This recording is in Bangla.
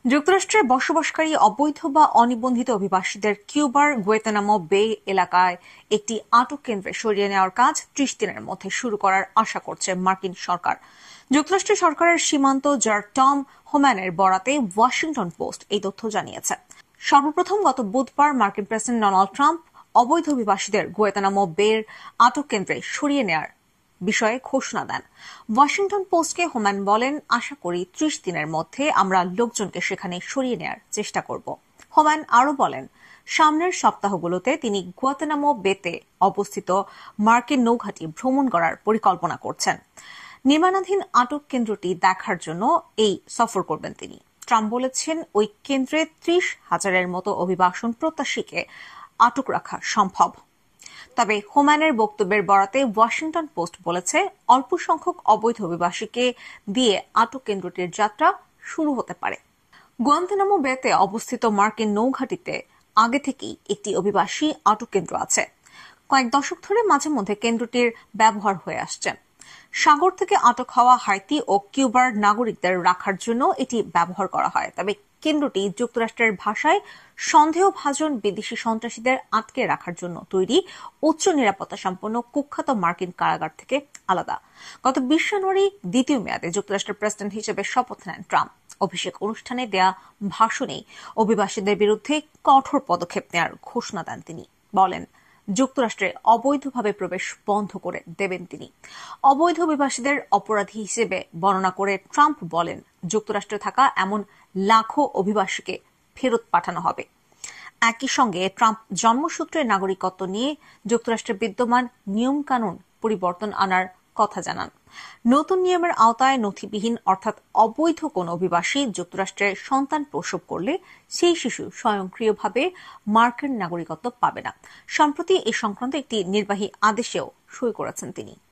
যুক্তরাষ্ট্রে বসবাসকারী অবৈধ বা অনিবন্ধিত অভিবাসীদের কিউবার গুয়েতানামো বে এলাকায় একটি আটক কেন্দ্রে সরিয়ে নেওয়ার কাজ ৩০ দিনের মধ্যে শুরু করার আশা করছে মার্কিন সরকার। যুক্তরাষ্ট্রের সরকারের সীমান্ত যার টম হোম্যানের বরাতে ওয়াশিংটন পোস্ট এই তথ্য জানিয়েছে। সর্বপ্রথম গত বুধবার মার্কিন প্রেসিডেন্ট ডোনাল্ড ট্রাম্প অবৈধ অভিবাসীদের গুয়েতানামো বের আটক কেন্দ্রে সরিয়ে নেওয়ার বিষয়ে ঘোষণা দেন। ওয়াশিংটন পোস্টকে হোম্যান বলেন, আশা করি ৩০ দিনের মধ্যে আমরা লোকজনকে সেখানে সরিয়ে নেওয়ার চেষ্টা করব। হোম্যান আরও বলেন, সামনের সপ্তাহগুলোতে তিনি গুয়াতানামো বেতে অবস্থিত মার্কিন নৌঘাঁটি ভ্রমণ করার পরিকল্পনা করছেন। নির্মাণাধীন আটক কেন্দ্রটি দেখার জন্য এই সফর করবেন তিনি। ট্রাম্প বলেছেন, ওই কেন্দ্রে ৩০,০০০-এর মতো অভিবাসন প্রত্যাশীকে আটক রাখা সম্ভব। তবে হোম্যানের বক্তব্যের বরাতে ওয়াশিংটন পোস্ট বলেছে, অল্প সংখ্যক অবৈধ অভিবাসীকে দিয়ে আটক কেন্দ্রটির যাত্রা শুরু হতে পারে। গুয়ান্তানামো বেতে অবস্থিত মার্কিন নৌঘাঁটিতে আগে থেকেই একটি অভিবাসী আটক কেন্দ্র আছে। কয়েক দশক ধরে মাঝে মধ্যে কেন্দ্রটির ব্যবহার হয়ে আসছে। সাগর থেকে আটক হওয়া হাইতি ও কিউবার নাগরিকদের রাখার জন্য এটি ব্যবহার করা হয়। তবে কেন্দ্রটি যুক্তরাষ্ট্রের ভাষায় সন্দেহভাজন বিদেশি সন্ত্রাসীদের আটকে রাখার জন্য তৈরি উচ্চ নিরাপত্তা সম্পন্ন কুখ্যাত মার্কিন কারাগার থেকে আলাদা। গত ২০ জানুয়ারি দ্বিতীয় মেয়াদে যুক্তরাষ্ট্রের প্রেসিডেন্ট হিসেবে শপথ নেন ট্রাম্প। অভিষেক অনুষ্ঠানে দেয়া ভাষণে অভিবাসীদের বিরুদ্ধে কঠোর পদক্ষেপ নেওয়ার ঘোষণা দেন তিনি। বলেন, যুক্তরাষ্ট্রে অবৈধভাবে প্রবেশ বন্ধ করে দেবেন তিনি। অবৈধ অভিবাসীদের অপরাধী হিসেবে বর্ণনা করে ট্রাম্প বলেন, যুক্তরাষ্ট্রে থাকা এমন লাখো অভিবাসীকে ফেরত পাঠানো হবে। একই সঙ্গে ট্রাম্প জন্মসূত্রে নাগরিকত্ব নিয়ে যুক্তরাষ্ট্রে বিদ্যমান নিয়মকানুন পরিবর্তন আনার কথা জানান। নতুন নিয়মের আওতায় নথিবিহীন অর্থাৎ অবৈধ কোন অভিবাসী যুক্তরাষ্ট্রে সন্তান প্রসব করলে সেই শিশু স্বয়ংক্রিয়ভাবে মার্কিন নাগরিকত্ব পাবে না। সম্প্রতি এ সংক্রান্ত একটি নির্বাহী আদেশেও সই করেছেন তিনি।